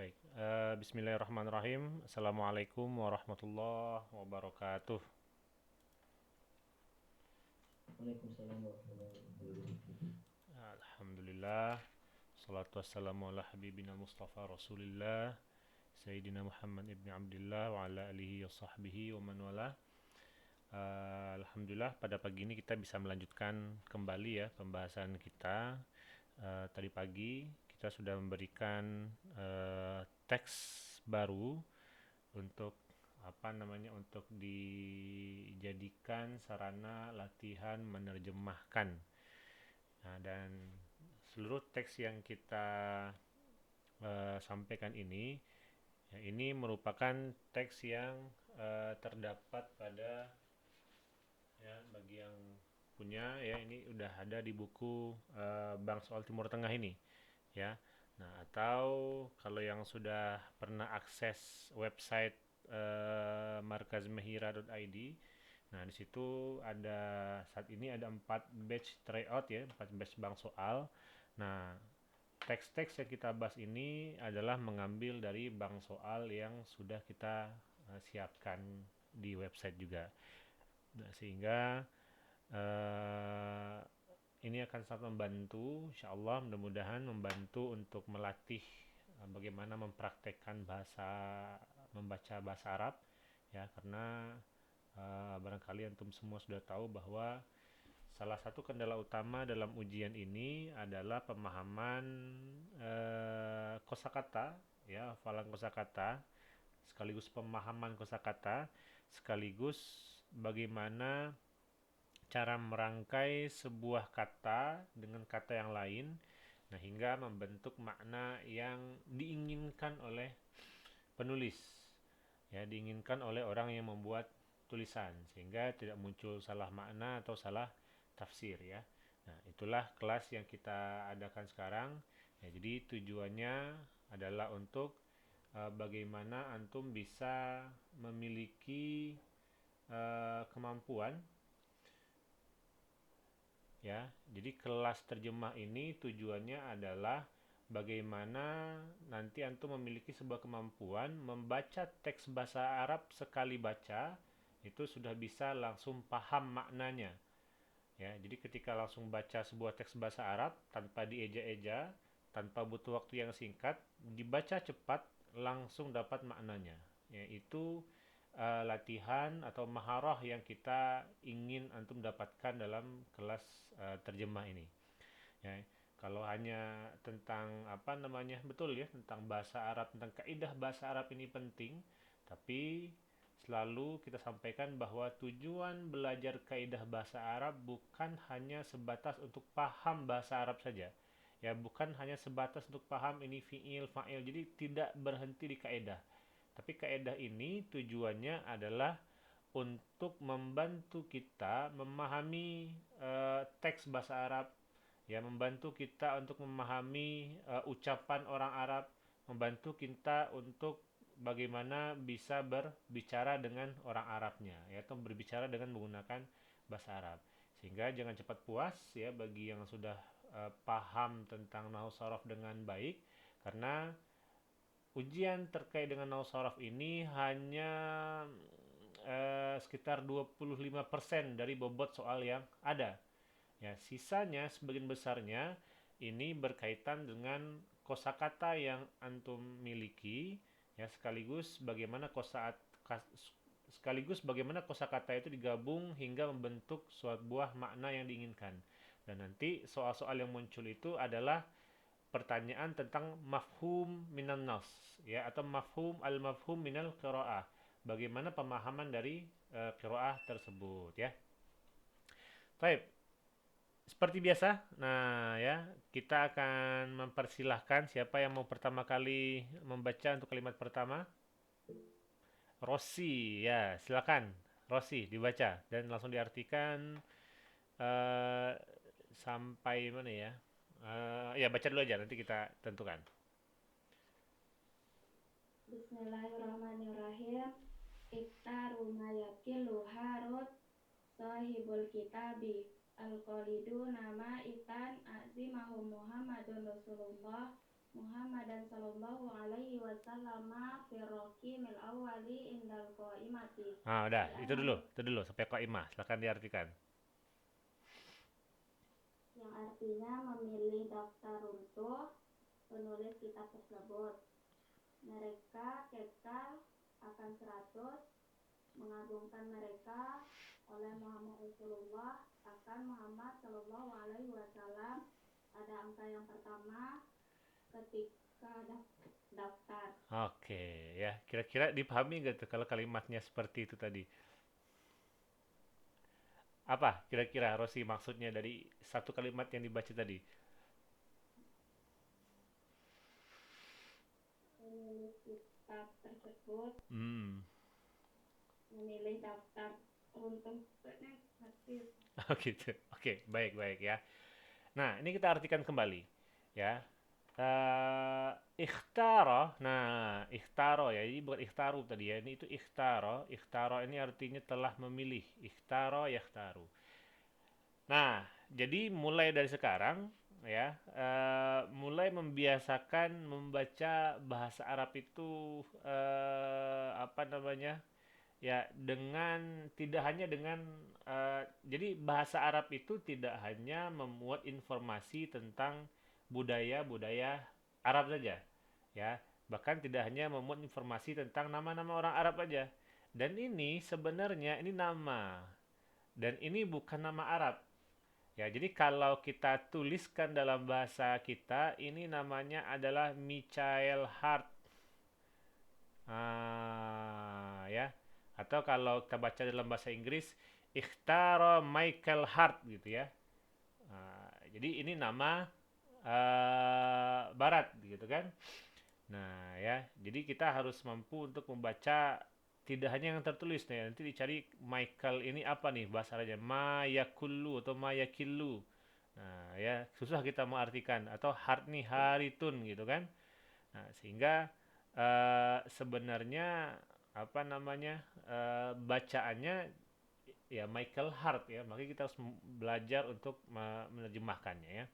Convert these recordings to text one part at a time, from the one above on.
Baik, bismillahirrahmanirrahim. Assalamualaikum warahmatullahi wabarakatuh. Waalaikumsalam warahmatullahi wabarakatuh. Alhamdulillah. Salatu wassalamu ala habibina Mustafa Rasulillah Sayyidina Muhammad ibn Abdullah wa ala alihi wa sahbihi wa man wala. Alhamdulillah pada pagi ini kita bisa melanjutkan kembali ya pembahasan kita. Tadi pagi kita sudah memberikan teks baru untuk untuk dijadikan sarana latihan menerjemahkan. Nah, dan seluruh teks yang kita sampaikan ini merupakan teks yang terdapat pada ya bagi yang punya ya ini udah ada di buku Bank Soal Timur Tengah ini ya. Nah, atau kalau yang sudah pernah akses website markazmehira.id. Nah, di situ ada saat ini ada 4 batch tryout ya, 4 batch bank soal. Nah, teks-teks yang kita bahas ini adalah mengambil dari bank soal yang sudah kita siapkan di website juga. Nah, sehingga uh, ini akan sangat membantu, insya Allah mudah-mudahan membantu untuk melatih bagaimana mempraktekkan membaca bahasa Arab ya, karena barangkali antum semua sudah tahu bahwa salah satu kendala utama dalam ujian ini adalah pemahaman kosakata ya, hafalan kosakata sekaligus pemahaman kosakata sekaligus bagaimana cara merangkai sebuah kata dengan kata yang lain, nah hingga membentuk makna yang diinginkan oleh penulis, ya diinginkan oleh orang yang membuat tulisan, sehingga tidak muncul salah makna atau salah tafsir ya. Nah, itulah kelas yang kita adakan sekarang. Ya, jadi tujuannya adalah untuk bagaimana antum bisa memiliki kemampuan ya. Jadi kelas terjemah ini tujuannya adalah bagaimana nanti antum memiliki sebuah kemampuan membaca teks bahasa Arab sekali baca itu sudah bisa langsung paham maknanya. Ya, jadi ketika langsung baca sebuah teks bahasa Arab tanpa dieja-eja, tanpa butuh waktu yang singkat, dibaca cepat langsung dapat maknanya. Yaitu latihan atau maharah yang kita ingin antum dapatkan dalam kelas terjemah ini. Ya, kalau hanya tentang betul ya tentang bahasa Arab, tentang kaidah bahasa Arab ini penting, tapi selalu kita sampaikan bahwa tujuan belajar kaidah bahasa Arab bukan hanya sebatas untuk paham bahasa Arab saja. Ya, bukan hanya sebatas untuk paham ini fiil, fa'il. Jadi tidak berhenti di kaidah. Tapi kaidah ini tujuannya adalah untuk membantu kita memahami teks bahasa Arab, ya membantu kita untuk memahami ucapan orang Arab, membantu kita untuk bagaimana bisa berbicara dengan orang Arabnya, ya atau berbicara dengan menggunakan bahasa Arab. Sehingga jangan cepat puas ya bagi yang sudah paham tentang nahwu sharaf dengan baik, karena ujian terkait dengan nahwu sharaf ini hanya sekitar 25% dari bobot soal yang ada. Ya, sisanya sebagian besarnya ini berkaitan dengan kosakata yang antum miliki, ya sekaligus bagaimana kosakata itu digabung hingga membentuk suatu buah makna yang diinginkan. Dan nanti soal-soal yang muncul itu adalah pertanyaan tentang mafhum minan nas ya, atau mafhum minal qiraah. Bagaimana pemahaman dari qiraah tersebut ya. Baik, seperti biasa, nah ya, kita akan mempersilahkan siapa yang mau pertama kali membaca untuk kalimat pertama. Rossi, ya silakan. Rossi dibaca dan langsung diartikan eh, sampai mana ya? Ya baca dulu aja, nanti kita tentukan. Bismillahirrahmanirrahim. Iktaru mayakilu harut sahibul kitabi al-qalidu nama itan azimahu Muhammadun Rasulullah Muhammadan sallallahu alaihi sallama fi raqimil awwali indal qaimati. Udah, Ya, itu dulu sampai qaimah. Silakan diartikan. yang artinya memilih daftar untuk penulis kitab tersebut. Mereka kekal akan 100, mengagungkan mereka oleh Muhammad Rasulullah akan Muhammad Shallallahu Alaihi Wasallam pada angka yang pertama ketika daftar. Oke, ya. Kira-kira dipahami nggak tuh kalau kalimatnya seperti itu tadi? Apa kira-kira Rosi maksudnya dari satu kalimat yang dibaca tadi? Penulis kitab tersebut Hmm. memilih daftar untuk hadis. Oh gitu. Oke, baik ya. Nah, ini kita artikan kembali, ya. Ikhtaro, nah ikhtaro ya, ini bukan ikhtaru tadi ya, ini itu ikhtaro. Ikhtaro ini artinya telah memilih. Ikhtaro yakhtaru. Nah, jadi mulai dari sekarang ya, mulai membiasakan membaca bahasa Arab itu apa namanya? Ya, dengan tidak hanya dengan jadi bahasa Arab itu tidak hanya memuat informasi tentang budaya-budaya Arab saja, ya. Bahkan tidak hanya memuat informasi tentang nama-nama orang Arab saja. Dan ini sebenarnya ini nama dan ini bukan nama Arab. Ya, jadi kalau kita tuliskan dalam bahasa kita, ini namanya adalah Michael Hart. Ya. Atau kalau kita baca dalam bahasa Inggris, Ikhtaro Michael Hart gitu ya. Jadi ini nama barat gitu kan. Nah ya, jadi kita harus mampu untuk membaca tidak hanya yang tertulis nih. Nanti dicari Michael ini apa nih bahasa Arabnya, Mayakullu atau Mayakillu. Nah ya, susah kita mengartikan atau Hart nih Haritun gitu kan. Nah, sehingga sebenarnya apa namanya bacaannya ya Michael Hart ya, makanya kita harus belajar untuk menerjemahkannya ya.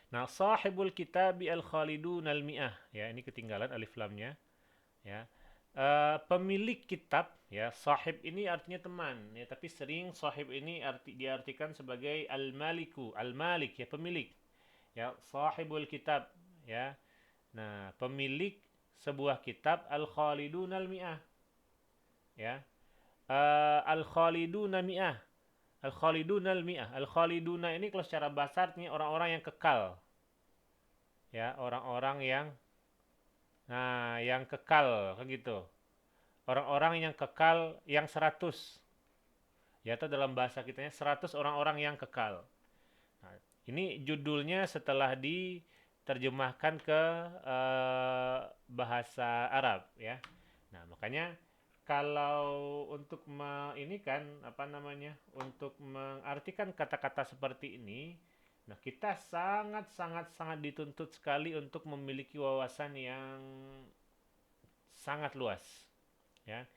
Nah, sahibul kitabi al-khalidun al-mi'ah ya, ini ketinggalan alif lamnya ya. Pemilik kitab ya, sahib ini artinya teman ya, tapi sering sahib ini diartikan sebagai al-maliku, al-malik ya, pemilik ya, sahibul kitab ya. Nah, pemilik sebuah kitab al-khalidun al-mi'ah ya. Al-khaliduna mi'ah. Al-khaliduna al-mi'ah. Al-khaliduna ini kalau secara bahasa artinya orang-orang yang kekal. Ya, orang-orang yang kekal kan gitu. Orang-orang yang kekal yang 100. Ya, atau dalam bahasa kitanya 100 orang-orang yang kekal. Nah, ini judulnya setelah diterjemahkan ke bahasa Arab ya. Nah, makanya kalau untuk ini kan apa namanya? Untuk mengartikan kata-kata seperti ini, nah kita sangat dituntut sekali untuk memiliki wawasan yang sangat luas, ya.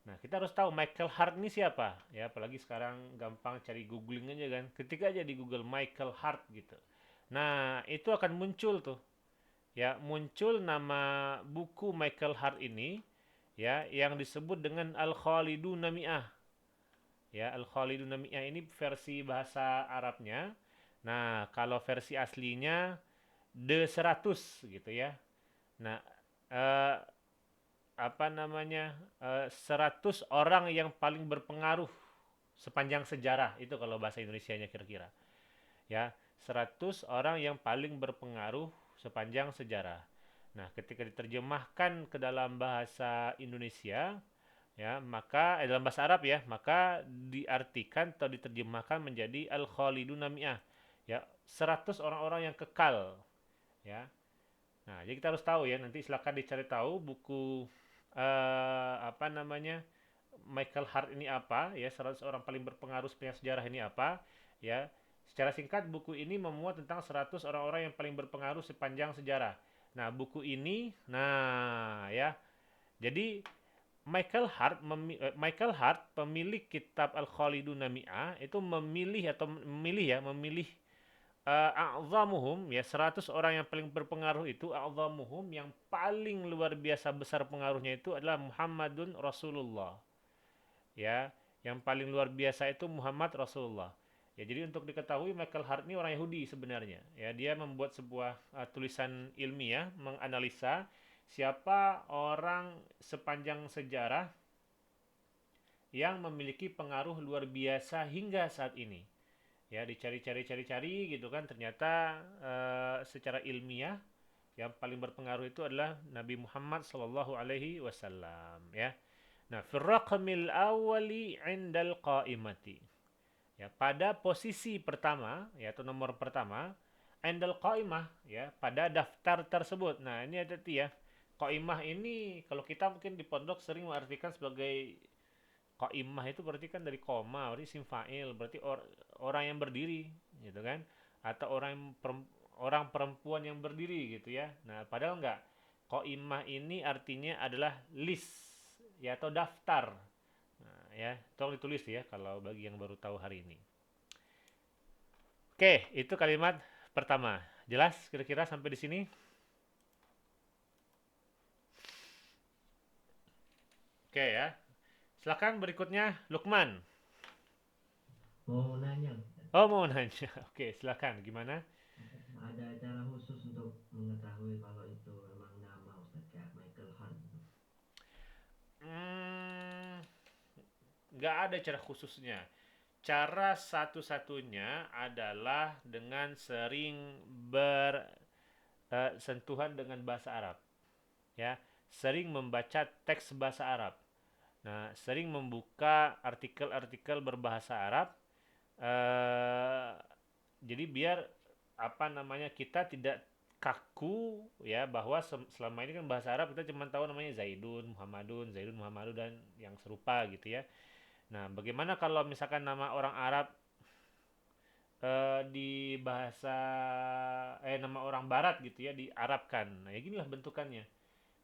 Nah, kita harus tahu Michael Hart ini siapa, ya. Apalagi sekarang gampang cari googling aja kan. Ketik aja di Google Michael Hart gitu. Nah, itu akan muncul tuh, ya, muncul nama buku Michael Hart ini ya yang disebut dengan Al-Khalidun Mi'ah. Ya, Al-Khalidun Mi'ah ini versi bahasa Arabnya. Nah, kalau versi aslinya The 100 gitu ya. Nah, eh, apa namanya? 100 orang yang paling berpengaruh sepanjang sejarah itu kalau bahasa Indonesianya kira-kira. Ya, 100 orang yang paling berpengaruh sepanjang sejarah. Nah, ketika diterjemahkan ke dalam bahasa Indonesia, ya, maka dalam bahasa Arab ya, maka diartikan atau diterjemahkan menjadi Al-Khalidun Mi'ah. Ya, 100 orang-orang yang kekal, ya. Nah, jadi kita harus tahu ya, nanti silakan dicari tahu buku apa namanya? Michael Hart ini apa, ya, 100 orang paling berpengaruh sepanjang sejarah ini apa, ya. Secara singkat, buku ini memuat tentang 100 orang-orang yang paling berpengaruh sepanjang sejarah. Nah, buku ini, nah ya, jadi Michael Hart, pemilik kitab Al-Khalidun Mi'ah, itu memilih a'zamuhum, ya 100 orang yang paling berpengaruh itu, a'zamuhum, yang paling luar biasa besar pengaruhnya itu adalah Muhammadun Rasulullah. Ya, yang paling luar biasa itu Muhammad Rasulullah. Ya, jadi untuk diketahui, Michael Hart ini orang Yahudi sebenarnya. Ya, dia membuat sebuah tulisan ilmiah menganalisa siapa orang sepanjang sejarah yang memiliki pengaruh luar biasa hingga saat ini. Ya, dicari-cari gitu kan, ternyata secara ilmiah yang paling berpengaruh itu adalah Nabi Muhammad sallallahu alaihi wasallam, ya. Nah, firraqamil awwali 'indal qaimati. Ya, pada posisi pertama, ya, atau nomor pertama, 'indal qaimah, ya, pada daftar tersebut. Nah, ini hati-hati ya. Qaimah ini kalau kita mungkin di pondok sering mengartikan sebagai qaimah itu berarti kan dari koma, berarti isim fa'il, berarti orang yang berdiri, gitu kan? Atau orang perempuan yang berdiri gitu ya. Nah, padahal enggak. Qaimah ini artinya adalah list, ya, atau daftar. Nah, ya, tolong ditulis ya kalau bagi yang baru tahu hari ini. Oke, itu kalimat pertama. Jelas kira-kira sampai di sini? Oke ya. Silakan berikutnya Lukman. Mau nanya, Oh, mau nanya. Oke, silakan. Gimana? ada cara khusus untuk mengetahui kalau itu memang nama Ustaz kayak Michael Hart gitu? Hmm, nggak ada cara khususnya. Cara satu-satunya adalah dengan sering bersentuhan dengan bahasa Arab, ya, sering membaca teks bahasa Arab. Nah, sering membuka artikel-artikel berbahasa Arab. eh, jadi biar apa namanya, kita tidak kaku ya, bahwa selama ini kan bahasa Arab kita cuma tahu namanya Zaidun, Muhammadun dan yang serupa gitu ya. Nah, bagaimana kalau misalkan nama orang Arab di bahasa nama orang Barat gitu ya diarabkan. Nah, ya ginilah bentukannya.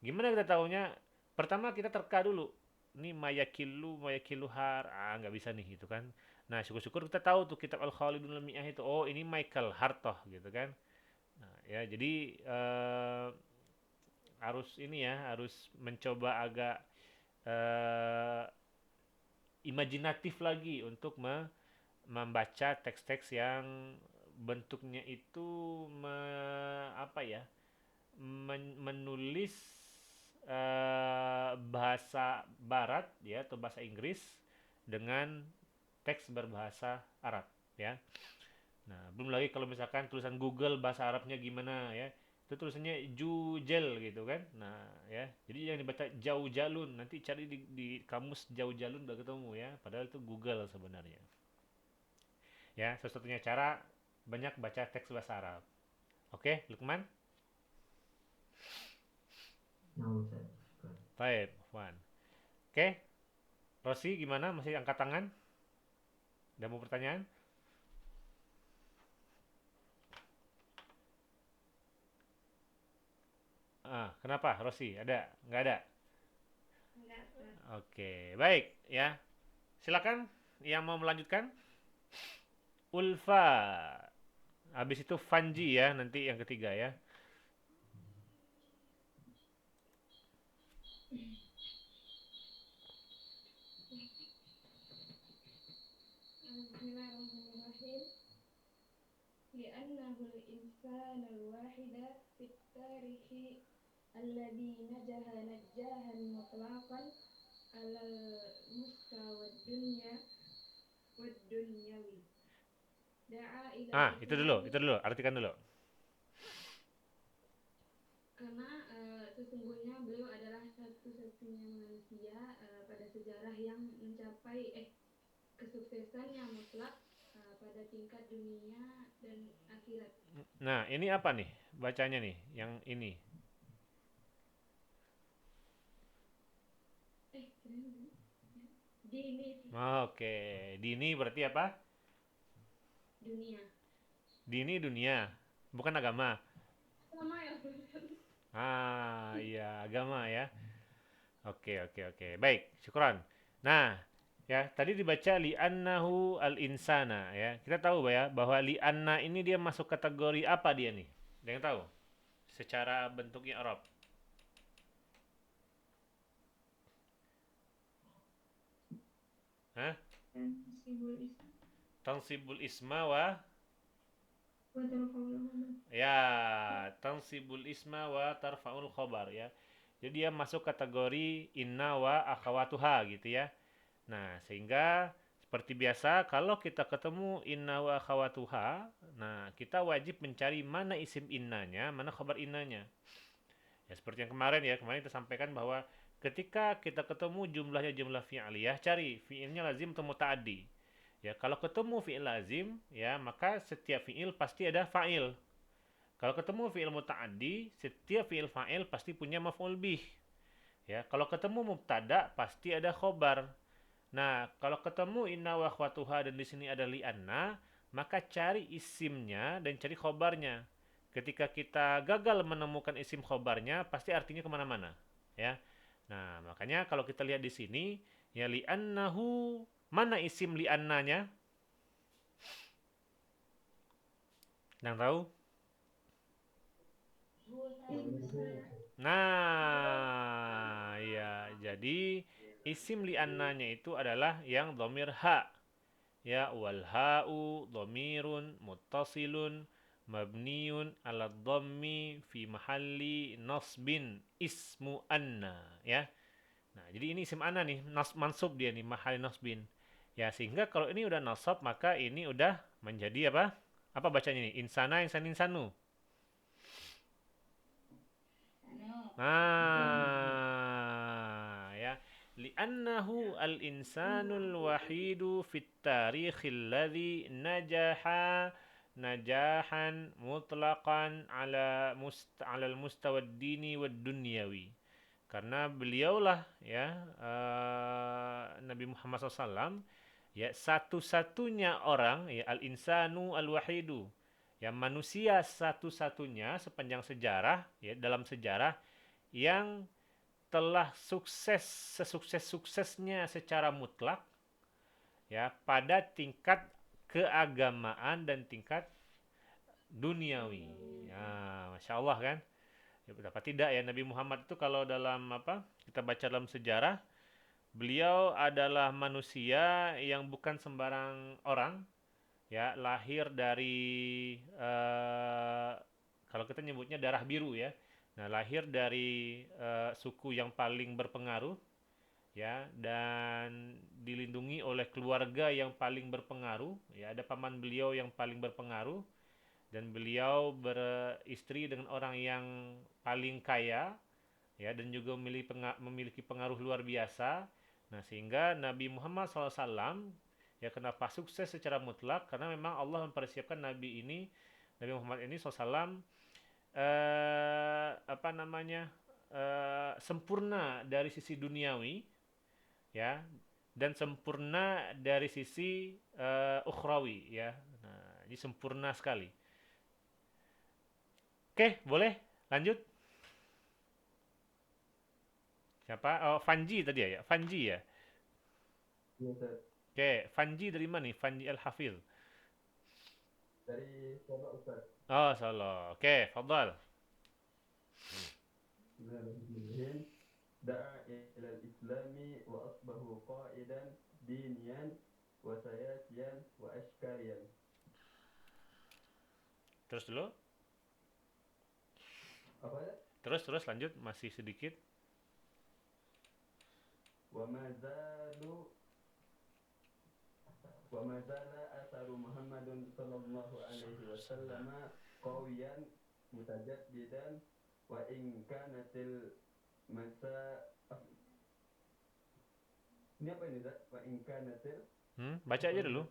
Gimana kita tahunya? Pertama kita terka dulu. Ini mayakiluhar, nggak bisa nih gitu kan. Nah, syukur-syukur kita tahu tuh kitab Al-Khalidun Al-Mi'ah itu. Oh, ini Michael Hartoh gitu kan. Nah, ya jadi harus ini ya, harus mencoba agak eh, imajinatif lagi untuk membaca teks-teks yang bentuknya itu apa ya, menulis bahasa Barat ya, atau bahasa Inggris dengan teks berbahasa Arab ya. Nah, belum lagi kalau misalkan tulisan Google bahasa Arabnya gimana ya. Itu tulisannya jujel gitu kan. Nah, ya. Jadi yang dibaca jauh jalun. Nanti cari di kamus jauh jalun udah ketemu ya. Padahal itu Google sebenarnya. Ya, satu-satunya cara banyak baca teks bahasa Arab. Oke, Lukman? Nah, Ustaz. Syukran. Baik, Wan. Oke, Rosi gimana? Masih angkat tangan? Udah mau pertanyaan? Kenapa, Rosi? Ada? Nggak ada? Enggak, Ustaz. Oke, baik ya. Silakan yang mau melanjutkan. Ulfa. Habis itu Fanji ya, nanti yang ketiga ya. Bismillahirrahmanirrahim. لأنه الإنسان الواحد في التاريخ الذي نجاها مطلقا على المستوى الدنيا والدنيوي دعا إلى Itu الإخلاص dulu, artikan dulu. karena sesungguhnya beliau adalah satu-satunya manusia pada sejarah yang mencapai kesuksesan yang mutlak pada tingkat dunia dan akhirat. Nah, ini apa nih bacanya nih? Yang ini. Dini Oke, dini berarti apa? dunia. Dini dunia, bukan agama. Sama ya. Iya, agama ya. Oke. Baik, syukran. Nah, Ya, tadi dibaca li'annahu al-insana ya. Kita tahu ya bahwa li'anna ini dia masuk kategori apa dia nih? Ada yang tahu? Secara bentuknya Arab. Hah? Tansibul ism Tansibul isma wa wa tarfa'ul khabar. ya, tansibul isma wa tarfa'ul khobar ya. Jadi dia masuk kategori inna wa akhawatuha gitu ya. Nah, sehingga seperti biasa kalau kita ketemu inna wa akhawatuha, nah kita wajib mencari mana isim innanya, mana khabar innanya. Ya seperti yang kemarin kita sampaikan bahwa ketika kita ketemu jumlahnya jumlah fi'liyah, cari fi'ilnya lazim atau muta'addi. Ya, kalau ketemu fi'il lazim, ya maka setiap fi'il pasti ada fa'il. Kalau ketemu fi'il muta'addi, setiap fi'il fa'il pasti punya maf'ul bih. Ya, kalau ketemu mubtada pasti ada khobar. Nah, kalau ketemu inna wa akhwatuha dan di sini ada li'anna, maka cari isimnya dan cari khobarnya. Ketika kita gagal menemukan isim khobarnya, pasti artinya kemana-mana. Ya, nah makanya kalau kita lihat di sini, ya li'annahu, mana isim li'annanya? Yang tahu? Nah, ya, jadi isim li'annanya itu adalah yang dhamir ha. Ya, wal ha'u dhamirun muttasilun mabniun ala dhammi fi mahalli nasbin ismu anna ya. Nah, jadi ini isim anna nih, mansub dia nih mahalli nasbin. Ya, sehingga kalau ini udah nasab maka ini udah menjadi apa? Apa bacanya nih? Insana, insan, insanu. Ya. Li'annahu al-insanul wahidu fit tarikhil ladzi najaha najahan mutlaqan ala al-mustawa ad-dini wad dunyawi. Karena beliaulah ya Nabi Muhammad SAW ya satu-satunya orang ya al-insanu al-wahidu ya manusia satu-satunya sepanjang sejarah ya dalam sejarah yang telah sukses sesukses-suksesnya secara mutlak ya pada tingkat keagamaan dan tingkat duniawi. Ya, Masya Allah kan? Ya, betapa tidak ya Nabi Muhammad itu kalau dalam apa kita baca dalam sejarah beliau adalah manusia yang bukan sembarang orang ya lahir dari kalau kita nyebutnya darah biru ya. Nah, lahir dari suku yang paling berpengaruh ya dan dilindungi oleh keluarga yang paling berpengaruh ya ada paman beliau yang paling berpengaruh dan beliau beristri dengan orang yang paling kaya ya dan juga memiliki pengaruh luar biasa. Nah, sehingga Nabi Muhammad SAW ya kenapa sukses secara mutlak karena memang Allah mempersiapkan Nabi Muhammad ini SAW apa namanya sempurna dari sisi duniawi ya dan sempurna dari sisi ukhrawi ya. Nah, ini sempurna sekali. Oke, boleh lanjut. Siapa? Oh, Fanji tadi ya? Fanji ya? Iya, Ustaz. Oke, Fanji dari mana nih? Fanji Al-Hafidh. Dari Solo, Ustaz. Oh, Solo. Oke, fadal. Bismillahirrahmanirrahim. Da'a ilal islami wa asbahu qa'idan diniyan wa sayasiyan wa ashkariyan. Terus dulu. Apa ya? Terus lanjut masih sedikit. Wa mazala atharu Muhammadun sallallahu alaihi wasallam qawiyan mutajaddidan wa in kanatil masa ini apa ini, Zat? Wa in kanatil Baca aja dulu.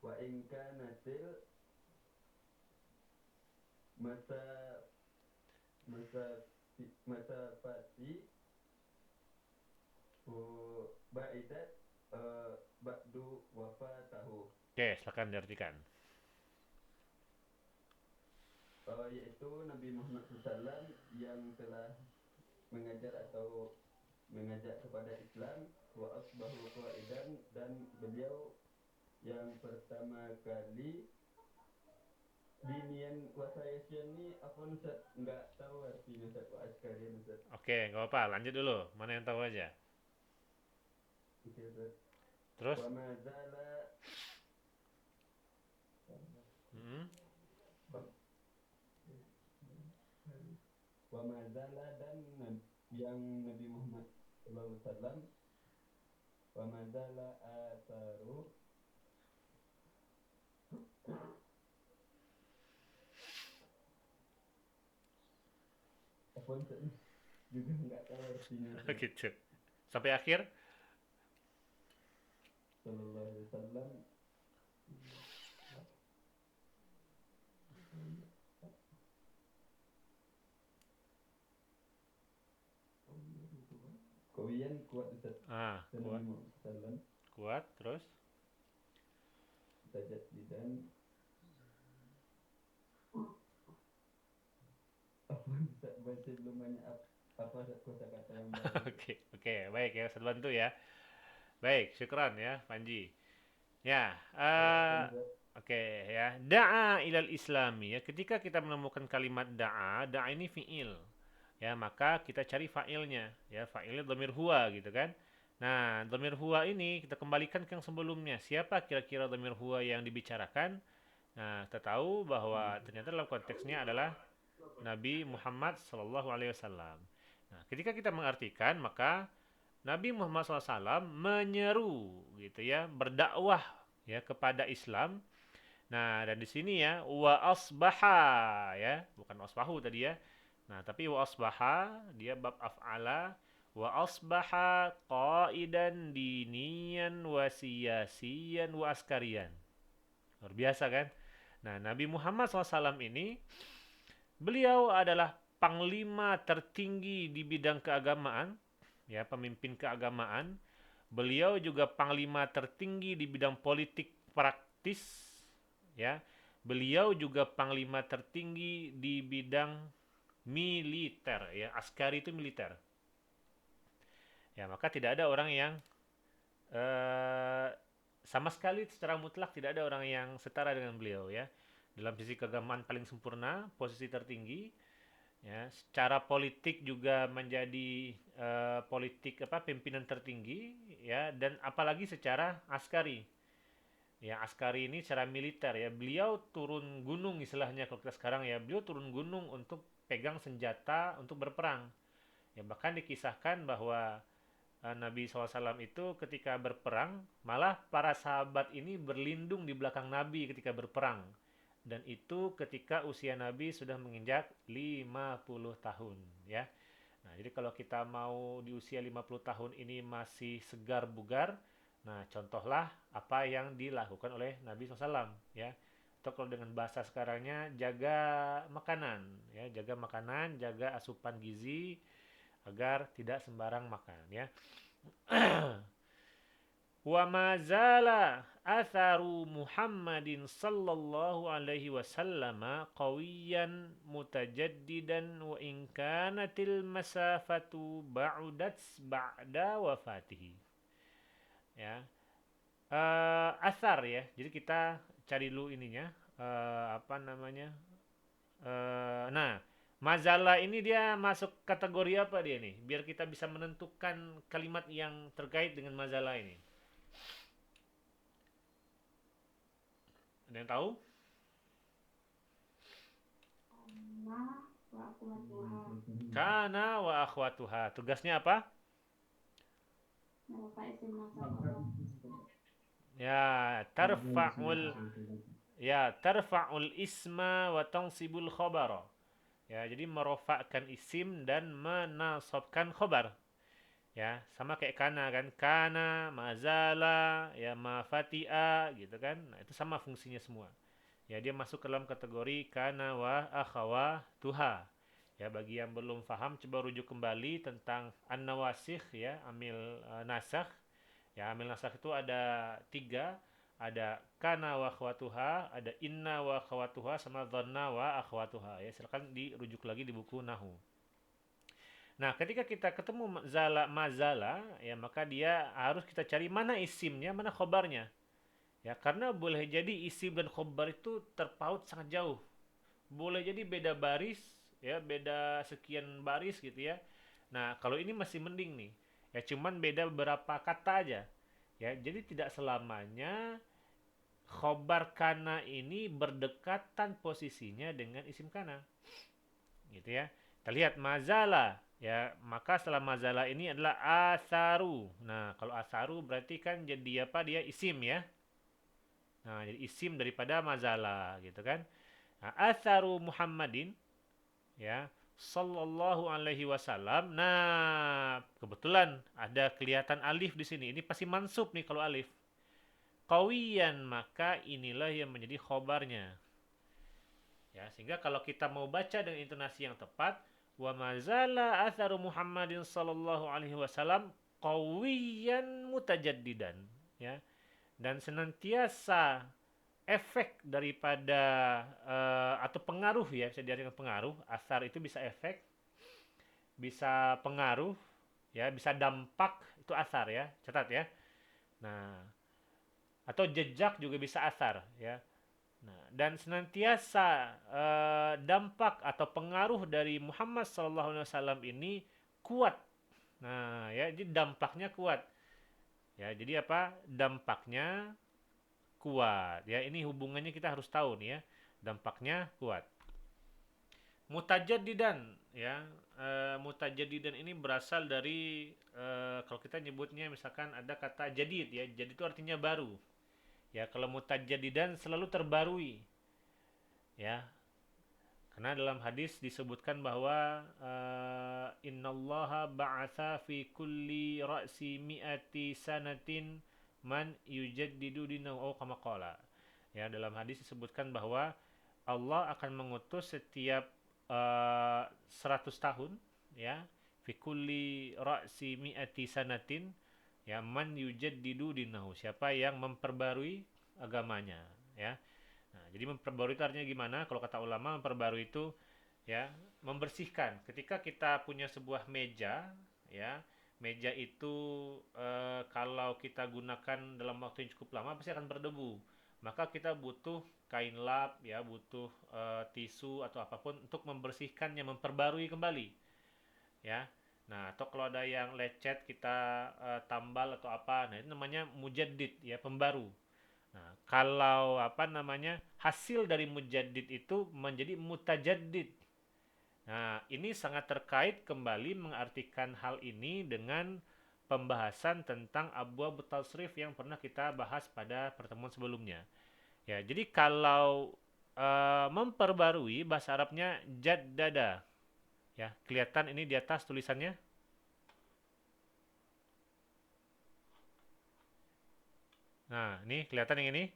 wa in kanatil masa pati ba'idat ba'du wafatahu. Oke, silakan diartikan. Yaitu Nabi Muhammad SAW yang telah mengajar atau mengajak kepada Islam, wa asbahu qaidan, dan beliau yang pertama kali dinian wasayasyan ni apa Ustaz? Enggak tahu artinya Ustaz, wa askarian Ustaz. Oke, nggak apa-apa, lanjut dulu. Mana yang tahu aja. Oke Ustaz. Terus? Wa mazala Hmm. wa mazala dan yang Nabi Muhammad sallallahu alaihi wasallam wa mazala atharu apa Ustaz? Juga enggak tahu artinya Ustaz. Gitu. Sampai akhir? Sallallahu alaihi wasallam Kawiyan kuat Ustaz. Kuat. Nabi Muhammad sallam Kuat, terus? tajat lidan apa Ustaz, masih belum banyak apa kata-kata yang baru. Oke, baik ya, saya bantu ya. Baik, syukran ya, Panji. Ya, oke ya. Da'a ilal islami ya. Ketika kita menemukan kalimat da'a ini fi'il. Ya, maka kita cari fa'ilnya. Ya, fa'ilnya dhamir huwa gitu kan. Nah, dhamir huwa ini kita kembalikan ke yang sebelumnya. Siapa kira-kira dhamir huwa yang dibicarakan? Nah, kita tahu bahwa ternyata dalam konteksnya adalah Nabi Muhammad sallallahu alaihi wasallam. Nah, ketika kita mengartikan, maka Nabi Muhammad SAW menyeru gitu ya, berdakwah ya kepada Islam. Nah, dan di sini ya wa asbaha ya, bukan asbahu tadi ya. Nah, tapi wa asbaha dia bab af'ala, wa asbaha qaidan diniyan wa siyasiyan wa askarian. Luar biasa kan? Nah, Nabi Muhammad SAW ini beliau adalah panglima tertinggi di bidang keagamaan, ya, pemimpin keagamaan. Beliau juga panglima tertinggi di bidang politik praktis, ya. Beliau juga panglima tertinggi di bidang militer, ya. Askari itu militer. Ya, maka tidak ada orang yang sama sekali secara mutlak tidak ada orang yang setara dengan beliau, ya. Dalam sisi keagamaan paling sempurna, posisi tertinggi, ya. Secara politik juga menjadi politik pimpinan tertinggi, ya, dan apalagi secara askari. Ya, askari ini secara militer ya. Beliau turun gunung istilahnya kalau kita sekarang ya. Beliau turun gunung untuk pegang senjata untuk berperang. Ya, bahkan dikisahkan bahwa Nabi SAW itu ketika berperang, malah para sahabat ini berlindung di belakang Nabi ketika berperang. Dan itu ketika usia Nabi sudah menginjak 50 tahun, ya. Nah, jadi kalau kita mau di usia 50 tahun ini masih segar bugar, nah contohlah apa yang dilakukan oleh Nabi SAW, ya. Atau kalau dengan bahasa sekarangnya jaga makanan, ya, jaga makanan, jaga asupan gizi agar tidak sembarang makan, ya. Wa mazala atharu Muhammadin sallallahu alaihi wasallam qawiyan mutajaddidan wa in kanatil masafatu ba'udat ba'da wafatihi. Ya. Athar ya. Jadi kita cari dulu ininya nah, mazala ini dia masuk kategori apa dia nih? Biar kita bisa menentukan kalimat yang terkait dengan mazala ini. Ada yang tahu? Kana wa akhwatuha. Tugasnya apa? Ya, tarfa'ul isma wa tansibul khabara. Ya, jadi merofakkan isim dan menasabkan khobar. Ya, sama kayak kana kan. Kana, mazala, ya mafati'a gitu kan. Nah, itu sama fungsinya semua. Ya, dia masuk ke dalam kategori kana wa akhawatuha. Ya, bagi yang belum paham coba rujuk kembali tentang an-nawasikh ya, amil nasakh. Ya, amil nasakh itu ada 3. Ada kana wa akhwatuha, ada inna wa akhwatuha, sama dhanna wa akhwatuha. Ya, silakan dirujuk lagi di buku Nahwu. Nah, ketika kita ketemu zala mazala, ya maka dia harus kita cari mana isimnya, mana khobarnya. Ya, karena boleh jadi isim dan khobar itu terpaut sangat jauh. Boleh jadi beda baris, ya, beda sekian baris gitu ya. Nah, kalau ini masih mending nih. Ya, cuman beda beberapa kata aja. Ya, jadi tidak selamanya khobar kana ini berdekatan posisinya dengan isim kana. Gitu ya. Kita lihat mazala, ya, maka setelah mazala ini adalah asaru. Nah, kalau asaru berarti kan jadi apa, dia isim ya. Nah, jadi isim daripada mazala gitu kan. Nah, asaru Muhammadin, ya, sallallahu alaihi wasallam. Nah, kebetulan ada kelihatan alif di sini. Ini pasti mansub nih kalau alif. Qawiyan, maka inilah yang menjadi khobarnya. Ya, sehingga kalau kita mau baca dengan intonasi yang tepat, wa mazala atharu Muhammadin sallallahu alaihi wasallam qawiyan mutajaddidan, ya. Dan senantiasa efek daripada atau pengaruh, ya, bisa diartikan pengaruh. Asar itu bisa efek, bisa pengaruh, ya, bisa dampak, itu asar ya. Catat ya. Nah, atau jejak juga bisa asar ya. Nah, dan senantiasa dampak atau pengaruh dari Muhammad SAW ini kuat. Nah, ya, jadi dampaknya kuat. Ya, jadi apa? Dampaknya kuat. Ya, ini hubungannya kita harus tahu nih ya. Dampaknya kuat. Mutajaddidan, ya. Mutajaddidan ini berasal dari kalau kita nyebutnya misalkan ada kata jadid ya. Jadid itu artinya baru. Ya, kalau mutajaddidan selalu terbarui. Ya. Karena dalam hadis disebutkan bahwa innallaha ba'atsa fi kulli ra'si mi'ati sanatin man yujaddidu dinahu kama qala. Ya, dalam hadis disebutkan bahwa Allah akan mengutus setiap 100 tahun, ya, fi kulli ra'si mi'ati sanatin, ya, man yujaddidu dinahu, siapa yang memperbarui agamanya, ya. Nah, jadi memperbarui itu artinya gimana? Kalau kata ulama, memperbarui itu ya membersihkan. Ketika kita punya sebuah meja, ya, meja itu kalau kita gunakan dalam waktu yang cukup lama pasti akan berdebu. Maka kita butuh kain lap, ya, butuh tisu atau apapun untuk membersihkannya, memperbarui kembali, ya. Nah, atau kalau ada yang lecet kita tambal atau apa, nah itu namanya mujaddid, ya, pembaru. Nah, kalau apa namanya, hasil dari mujaddid itu menjadi mutajaddid. Nah, ini sangat terkait kembali mengartikan hal ini dengan pembahasan tentang abwab tasrif yang pernah kita bahas pada pertemuan sebelumnya. Ya, jadi kalau memperbarui bahasa Arabnya jaddada. Ya, kelihatan ini di atas tulisannya. Nah, ini kelihatan yang ini.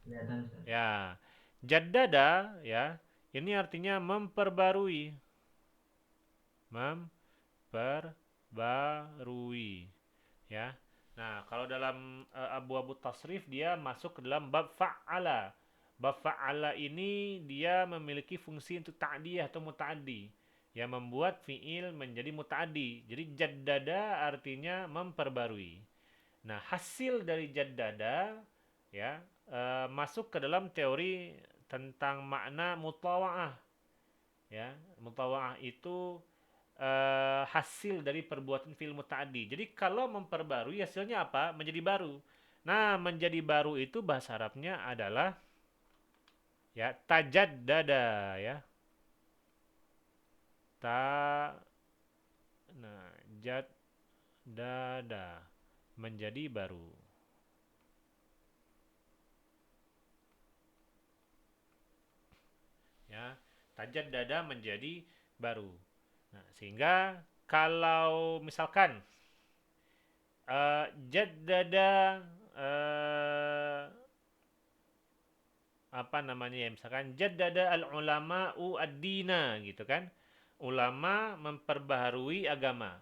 Kelihatan Ustaz. Ya, jaddada, ya, ini artinya memperbarui. Memperbarui, ya. Nah, kalau dalam abu-abu tasrif dia masuk ke dalam bab fa'ala. Bab fa'ala ini dia memiliki fungsi untuk ta'diyah atau muta'addi. Ya, membuat fi'il menjadi muta'addi. Jadi jaddada artinya memperbarui. Nah, hasil dari jaddada, ya, masuk ke dalam teori tentang makna mutawa'ah. Ya, mutawa'ah itu hasil dari perbuatan fi'il muta'addi. Jadi kalau memperbarui hasilnya apa? Menjadi baru. Nah, menjadi baru itu bahasa Arabnya adalah, ya, tajaddada, ya. Nah, jaddada, menjadi baru. Ya, tajaddada menjadi baru. Nah, sehingga kalau misalkan jaddada apa namanya ya, misalkan jaddada al-ulama'u ad-dina gitu kan. Ulama memperbaharui agama.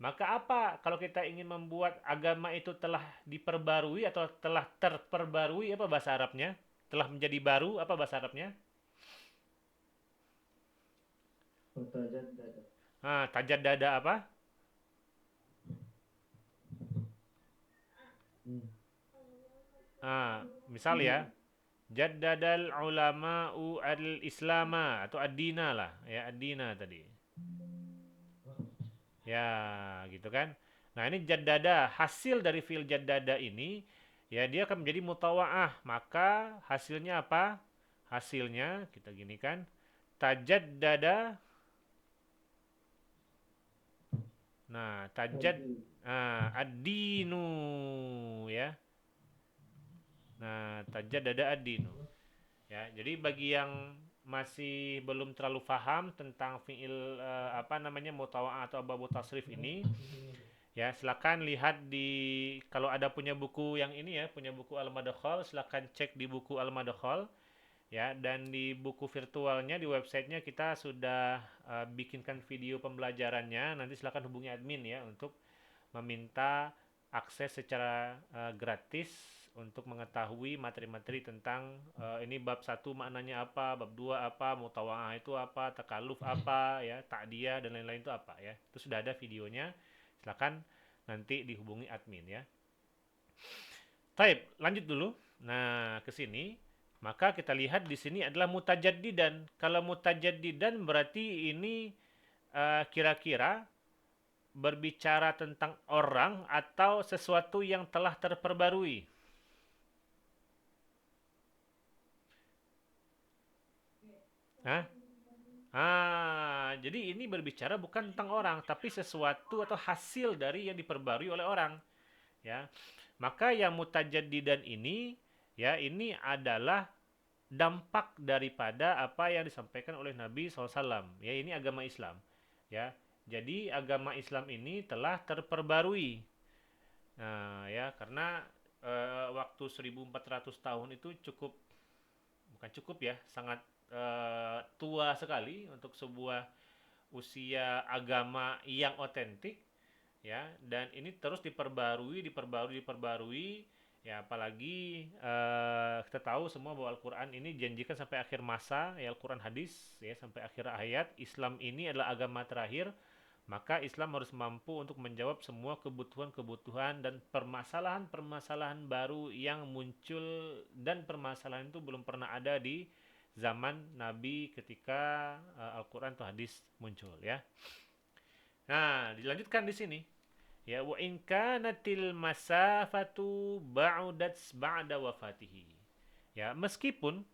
Maka apa kalau kita ingin membuat agama itu telah diperbarui atau telah terperbarui, apa bahasa Arabnya? Telah menjadi baru, apa bahasa Arabnya? وتجدد. Tajaddada apa? Misal ya, jaddadal ulama'u al-islama atau ad-dina lah, ya ad-dina tadi. Ya, gitu kan. Nah, ini jaddada, hasil dari fi'il jaddada ini ya dia akan menjadi mutawa'ah. Maka hasilnya apa? Hasilnya kita gini kan, tajaddada. Nah, ad-dinu ya. Nah, tajaddada ad-dinu. Ya, jadi bagi yang masih belum terlalu paham tentang fiil mutawa'ah atau babu tasrif ini, ya silakan lihat di kalau ada punya buku yang ini ya, punya buku Al-Madkhal, silakan cek di buku Al-Madkhal ya, dan di buku virtualnya di websitenya kita sudah bikinkan video pembelajarannya. Nanti silakan hubungi admin ya untuk meminta akses secara gratis untuk mengetahui materi-materi tentang ini bab 1 maknanya apa, bab 2 apa, mutawa'ah itu apa, takaluf apa, ya, ta'diyah dan lain-lain itu apa ya. Itu sudah ada videonya. Silakan nanti dihubungi admin ya. Baik, lanjut dulu. Nah, ke sini maka kita lihat di sini adalah mutajaddidan. Kalau mutajaddidan berarti ini kira-kira berbicara tentang orang atau sesuatu yang telah terperbarui. Jadi ini berbicara bukan tentang orang, tapi sesuatu atau hasil dari yang diperbarui oleh orang. Ya, maka yang mutajaddidan ini, ya ini adalah dampak daripada apa yang disampaikan oleh Nabi SAW. Ya, ini agama Islam. Ya, jadi agama Islam ini telah terperbarui. Nah, ya karena waktu 1400 tahun itu bukan cukup ya, sangat tua sekali untuk sebuah usia agama yang otentik ya, dan ini terus diperbarui ya, apalagi kita tahu semua bahwa Al-Qur'an ini dijanjikan sampai akhir masa ya, Al-Qur'an hadis ya sampai akhir hayat. Islam ini adalah agama terakhir, maka Islam harus mampu untuk menjawab semua kebutuhan dan permasalahan-permasalahan baru yang muncul, dan permasalahan itu belum pernah ada di zaman Nabi ketika Al-Qur'an atau hadis muncul ya. Nah, dilanjutkan di sini. Ya, wa in kanatil masafatu ba'udat ba'da wafatihi. Ya, meskipun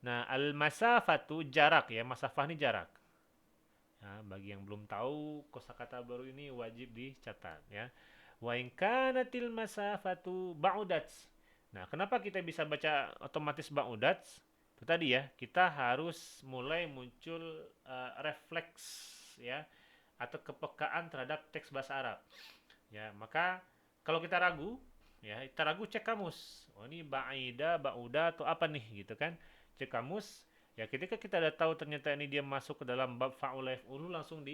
nah al-masafatu jarak ya, masafah ini jarak. Nah, bagi yang belum tahu kosakata baru ini wajib dicatat ya. Wa in kanatil masafatu ba'udat. Nah, kenapa kita bisa baca otomatis ba'udat? Itu tadi ya, kita harus mulai muncul refleks ya atau kepekaan terhadap teks bahasa Arab. Ya, maka kalau kita ragu cek kamus. Oh, ini ba'ida, ba'uda atau apa nih gitu kan? Cek kamus. Ya, ketika kita udah tahu ternyata ini dia masuk ke dalam bab fa'ula yaf'ulu, langsung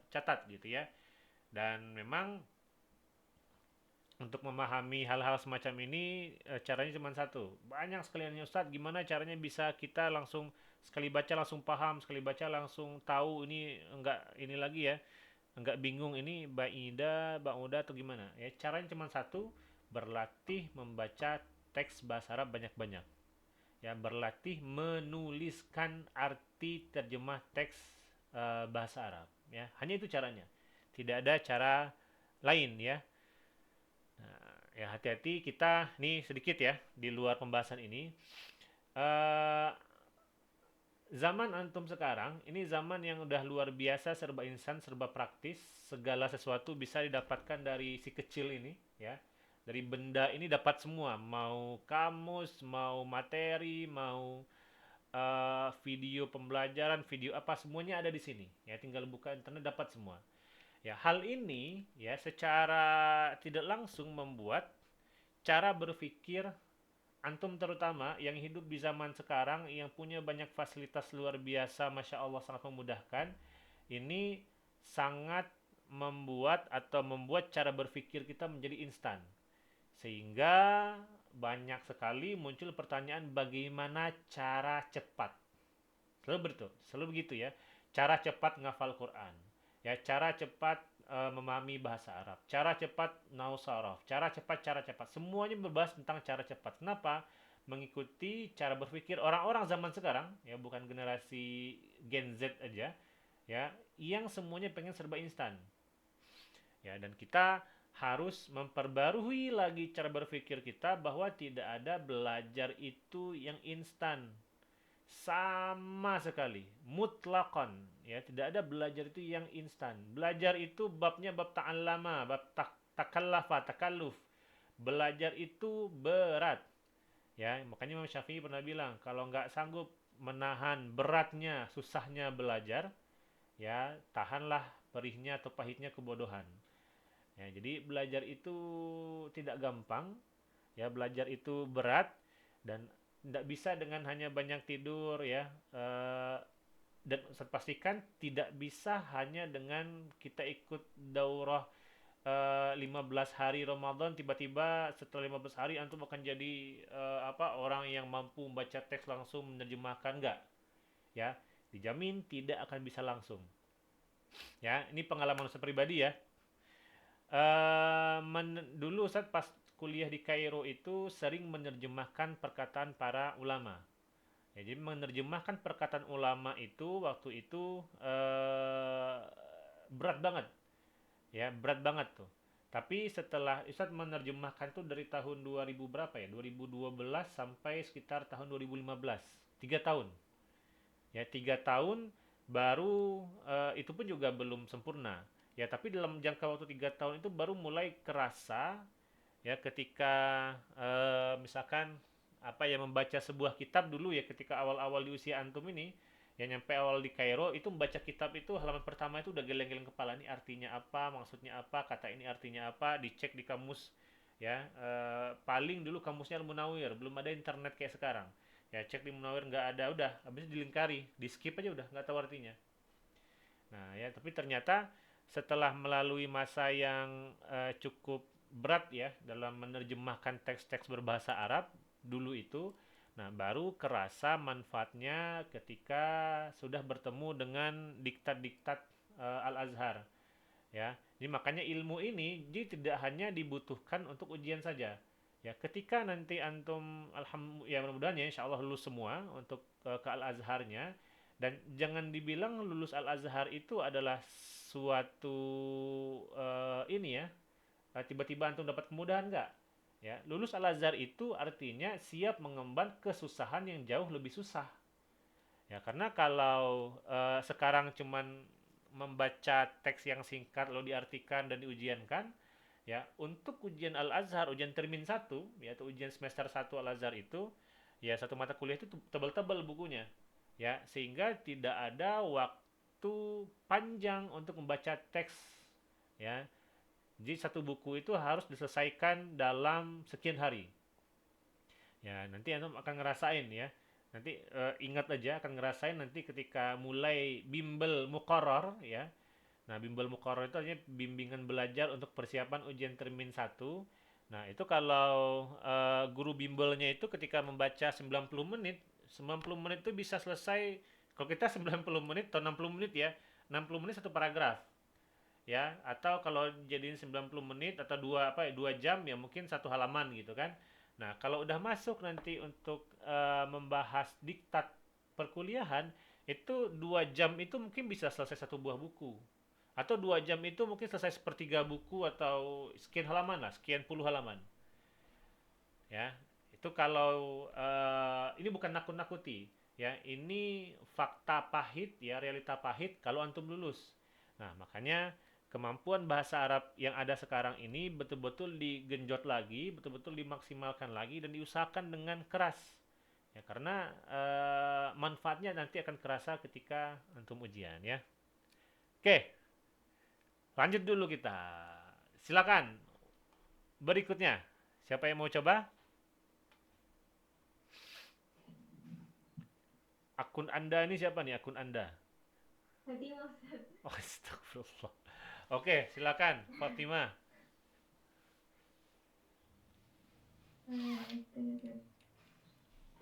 catat gitu ya. Dan memang untuk memahami hal-hal semacam ini caranya cuma satu. Banyak sekaliannya Ustadz, gimana caranya bisa kita langsung sekali baca langsung paham, sekali baca langsung tahu, ini enggak ini lagi ya. Enggak bingung ini ba'ida, ba'uda atau gimana. Ya, caranya cuma satu, berlatih membaca teks bahasa Arab banyak-banyak. Ya, berlatih menuliskan arti terjemah teks bahasa Arab ya. Hanya itu caranya. Tidak ada cara lain ya. Nah, ya hati-hati kita nih sedikit ya di luar pembahasan ini. Zaman antum sekarang ini zaman yang udah luar biasa, serba instan, serba praktis, segala sesuatu bisa didapatkan dari si kecil ini ya. Dari benda ini dapat semua, mau kamus, mau materi, mau video pembelajaran, video apa, semuanya ada di sini. Ya, tinggal buka internet dapat semua. Ya, hal ini ya secara tidak langsung membuat cara berpikir antum terutama yang hidup di zaman sekarang yang punya banyak fasilitas luar biasa, Masya Allah sangat memudahkan, ini sangat membuat cara berpikir kita menjadi instan. Sehingga banyak sekali muncul pertanyaan bagaimana cara cepat. Selalu begitu ya. Cara cepat ngafal Quran. Ya, cara cepat memahami bahasa Arab. Cara cepat nahwu saraf. Cara cepat. Semuanya berbahas tentang cara cepat. Kenapa? Mengikuti cara berpikir orang-orang zaman sekarang, ya bukan generasi Gen Z aja, ya, yang semuanya pengen serba instan. Ya, dan kita harus memperbarui lagi cara berpikir kita bahwa tidak ada belajar itu yang instan. Sama sekali, mutlakon, ya, tidak ada belajar itu yang instan. Belajar itu babnya bab ta'allama, bab takallafa, takalluf. Belajar itu berat. Ya, makanya Imam Syafi'i pernah bilang, kalau nggak sanggup menahan beratnya, susahnya belajar, ya tahanlah perihnya atau pahitnya kebodohan. Ya, jadi belajar itu tidak gampang, ya belajar itu berat dan tidak bisa dengan hanya banyak tidur ya. Dan saya pastikan tidak bisa hanya dengan kita ikut daurah 15 hari Ramadan, tiba-tiba setelah 15 hari antum akan jadi orang yang mampu membaca teks langsung menerjemahkan, enggak ya, dijamin tidak akan bisa langsung ya. Ini pengalaman saya pribadi ya. Dulu Ustaz pas kuliah di Kairo itu sering menerjemahkan perkataan para ulama. Ya, jadi menerjemahkan perkataan ulama itu waktu itu berat banget. Ya, berat banget tuh. Tapi setelah Ustaz menerjemahkan tuh dari tahun 2000 berapa ya? 2012 sampai sekitar tahun 2015. 3 tahun. Ya, 3 tahun baru itu pun juga belum sempurna. Ya, tapi dalam jangka waktu 3 tahun itu baru mulai kerasa ya ketika misalkan membaca sebuah kitab dulu ya, ketika awal-awal di usia antum ini yang nyampe awal di Kairo itu membaca kitab itu halaman pertama itu udah geleng-geleng kepala, ini artinya apa, maksudnya apa, kata ini artinya apa, dicek di kamus ya. Paling dulu kamusnya Al-Munawwir, belum ada internet kayak sekarang ya, cek di Munawwir nggak ada, udah habis dilingkari, di skip aja, udah nggak tahu artinya. Nah ya, tapi ternyata setelah melalui masa yang cukup berat ya dalam menerjemahkan teks-teks berbahasa Arab dulu itu, nah baru kerasa manfaatnya ketika sudah bertemu dengan diktat-diktat Al-Azhar ya. Jadi makanya ilmu ini jadi tidak hanya dibutuhkan untuk ujian saja. Ya, ketika nanti antum alhamdulillah ya mudah-mudahan ya insyaallah lulus semua untuk ke Al-Azharnya, dan jangan dibilang lulus Al-Azhar itu adalah suatu ini ya, tiba-tiba antum dapat kemudahan, enggak. Ya, lulus Al-Azhar itu artinya siap mengemban kesusahan yang jauh lebih susah. Ya, karena kalau sekarang cuman membaca teks yang singkat lalu diartikan dan diujiankan, ya, untuk ujian Al-Azhar, ujian termin 1, yaitu ujian semester 1 Al-Azhar itu, ya satu mata kuliah itu tebal-tebal bukunya. Ya, sehingga tidak ada waktu panjang untuk membaca teks, ya. Jadi satu buku itu harus diselesaikan dalam sekian hari. Ya, nanti antum akan ngerasain ya. Nanti ingat aja akan ngerasain nanti ketika mulai bimbel muqarrar ya. Nah, bimbel muqarrar itu artinya bimbingan belajar untuk persiapan ujian termin 1. Nah, itu kalau guru bimbelnya itu ketika membaca 90 menit, 90 menit itu bisa selesai. Kalau kita 90 menit atau 60 menit ya, 60 menit satu paragraf. Ya, atau kalau jadiin 90 menit atau 2 jam ya mungkin satu halaman gitu kan. Nah, kalau udah masuk nanti untuk membahas diktat perkuliahan, itu 2 jam itu mungkin bisa selesai satu buah buku. Atau 2 jam itu mungkin selesai sepertiga buku atau sekian halaman lah, sekian puluh halaman. Ya, itu kalau ini bukan nakut-nakuti, ya ini fakta pahit ya, realita pahit kalau antum lulus. Nah, makanya kemampuan bahasa Arab yang ada sekarang ini betul-betul digenjot lagi, betul-betul dimaksimalkan lagi dan diusahakan dengan keras. Ya, karena manfaatnya nanti akan kerasa ketika antum ujian ya. Oke, lanjut dulu kita. Silakan. Berikutnya, siapa yang mau coba? Akun Anda ini siapa nih akun Anda? Tadi Ustaz. Oh, astagfirullah. Oke, silakan Fatimah.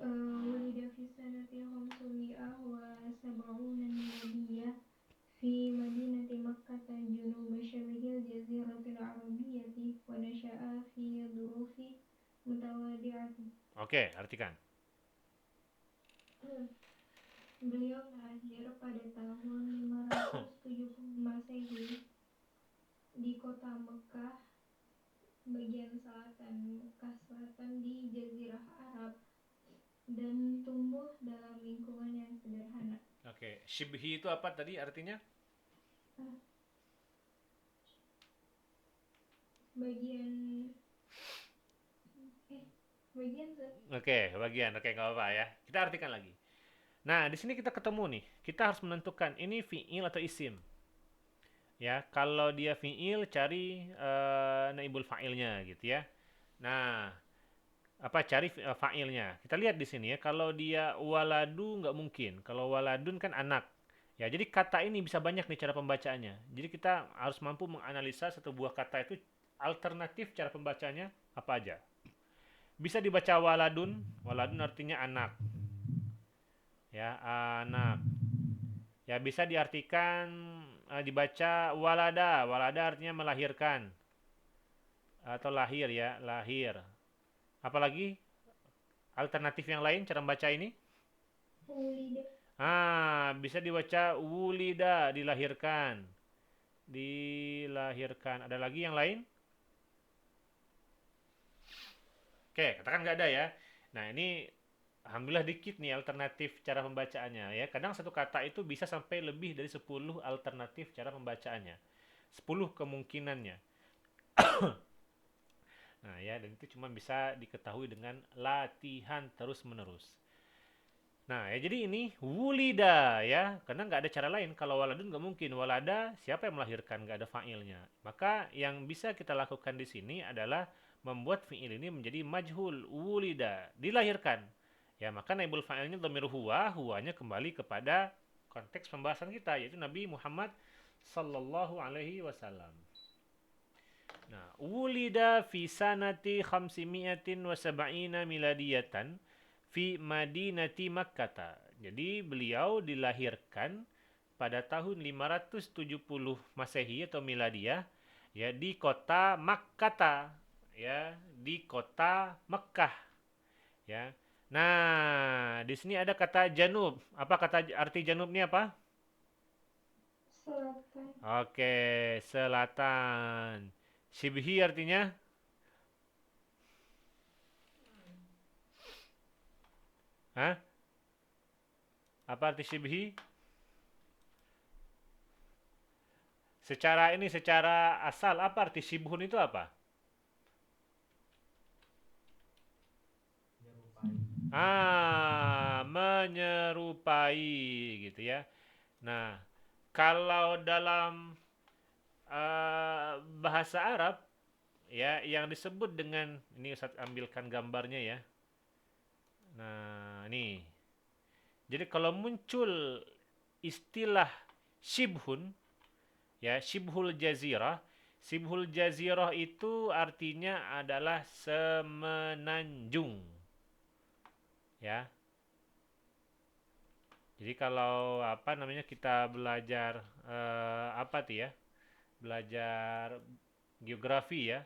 ولد في السنة 500 وسبعين Oke, artikan. Beliau lahir pada tahun 570 Masehi di kota Mekah, bagian selatan Mekah Selatan di Jazirah Arab, dan tumbuh dalam lingkungan yang sederhana. Oke, shibhi itu apa tadi artinya? Bagian Oke, bagian. Oke, nggak apa-apa ya. Kita artikan lagi. Nah, di sini kita ketemu nih. Kita harus menentukan ini fi'il atau isim. Ya, kalau dia fi'il cari naibul fa'ilnya gitu ya. Nah, cari fa'ilnya. Kita lihat di sini ya. Kalau dia waladu nggak mungkin. Kalau waladun kan anak. Ya, jadi kata ini bisa banyak nih cara pembacaannya. Jadi kita harus mampu menganalisa satu buah kata itu alternatif cara pembacanya apa aja. Bisa dibaca waladun. Waladun artinya anak. Ya, anak. Ya, bisa diartikan dibaca walada. Walada artinya melahirkan. Atau lahir ya, lahir. Apalagi alternatif yang lain cara membaca ini? wulida. Bisa dibaca wulida, dilahirkan. Dilahirkan. Ada lagi yang lain? Oke, katakan nggak ada ya. Nah, ini alhamdulillah dikit nih alternatif cara pembacaannya ya. Kadang satu kata itu bisa sampai lebih dari 10 alternatif cara pembacaannya. 10 kemungkinannya. Nah, ya, dan itu cuma bisa diketahui dengan latihan terus-menerus. Nah, ya jadi ini wulida ya, karena nggak ada cara lain. Kalau waladun nggak mungkin. Walada, siapa yang melahirkan? Nggak ada fa'ilnya. Maka yang bisa kita lakukan di sini adalah membuat fi'il ini menjadi majhul, wulida, dilahirkan. Ya, maka naibul fa'ilnya dhamir huwa, huwanya kembali kepada konteks pembahasan kita, yaitu Nabi Muhammad sallallahu alaihi wasallam. Nah, wulida fi sanati 570 miladiyatan fi madinati Makkah. Jadi beliau dilahirkan pada tahun 570 Masehi atau miladiyah ya di kota Makkah ya, di kota Mekah ya. Nah, di sini ada kata janub. Apa kata arti janub ini apa? Selatan. Oke, selatan. Shibhi artinya? Hah? Apa arti shibhi? Secara asal apa arti shibhun itu apa? Menyerupai. Menyerupai gitu ya. Nah, kalau dalam bahasa Arab ya yang disebut dengan ini Ustaz ambilkan gambarnya ya. Nah, ini. Jadi kalau muncul istilah shibhun ya, shibhul jazirah itu artinya adalah semenanjung. Ya. Jadi kalau kita belajar belajar geografi ya.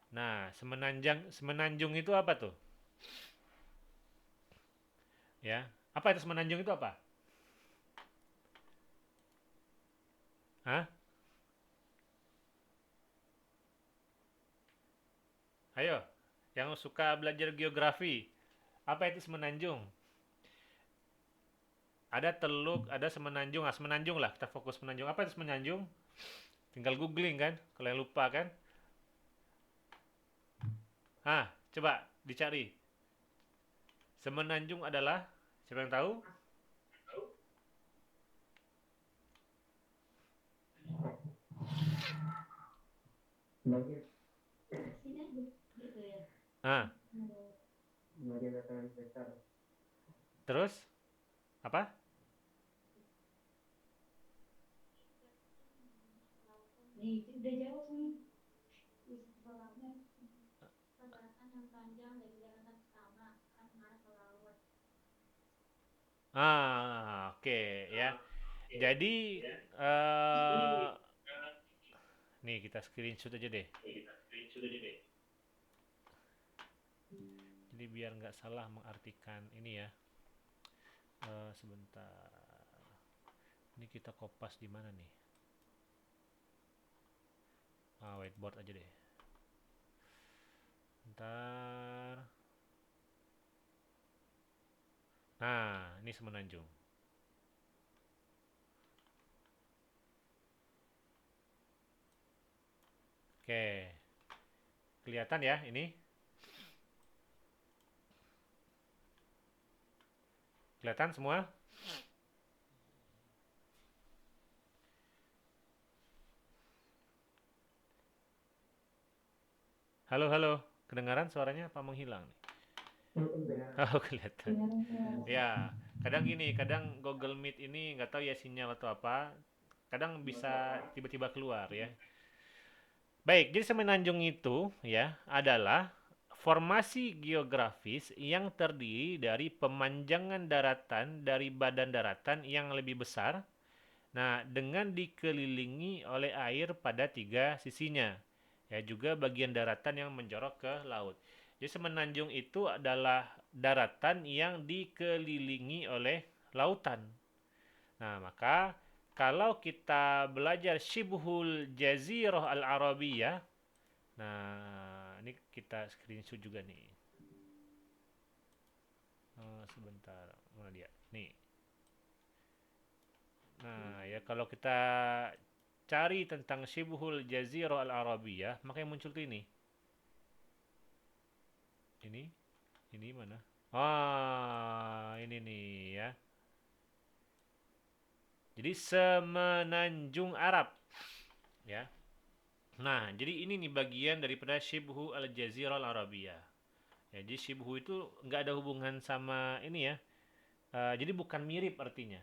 Nah, semenanjung itu apa tuh? Ya. Apa itu semenanjung itu apa? Hah? Ayo, yang suka belajar geografi. Apa itu semenanjung? Ada teluk, ada semenanjung. Semenanjung lah, kita fokus semenanjung. Apa itu semenanjung? Tinggal googling kan, kalau yang lupa kan. Coba dicari. Semenanjung adalah, siapa yang tahu? Gitu ya. Bagian dataran besar. Terus? Apa? Nih, udah jauh nih. Perjalanan yang panjang dari daratan pertama kan mengarah ke laut. Oke ya. Jadi nih kita screenshot aja deh. Jadi biar nggak salah mengartikan ini ya. Sebentar. Ini kita kopas di mana nih? Whiteboard aja deh. Bentar. Nah, ini semenanjung. Oke. Kelihatan ya ini? Kelihatan semua? Halo, halo. Kedengaran suaranya apa menghilang nih? Oh, kelihatan. Ya, kadang gini, kadang Google Meet ini nggak tahu ya sinyal atau apa. Kadang bisa tiba-tiba keluar ya. Baik, jadi semenanjung itu ya adalah formasi geografis yang terdiri dari pemanjangan daratan dari badan daratan yang lebih besar. Nah, dengan dikelilingi oleh air pada tiga sisinya. Ya, juga bagian daratan yang menjorok ke laut. Jadi semenanjung itu adalah daratan yang dikelilingi oleh lautan. Nah, maka kalau kita belajar Shibhul Jazirah Al-Arabiyah, nah ini kita screenshot juga nih. Sebentar, mana dia? Nih. Nah, ya kalau kita cari tentang Shibhul Jazirah Al-Arabiyah, maka yang muncul tuh ini. Ini mana? Ini nih ya. Jadi semenanjung Arab, ya. Nah, jadi ini nih bagian daripada Shibhu Al-Jazirah Al-Arabiyah. Ya, jadi Shibhu itu nggak ada hubungan sama ini ya. Jadi bukan mirip artinya.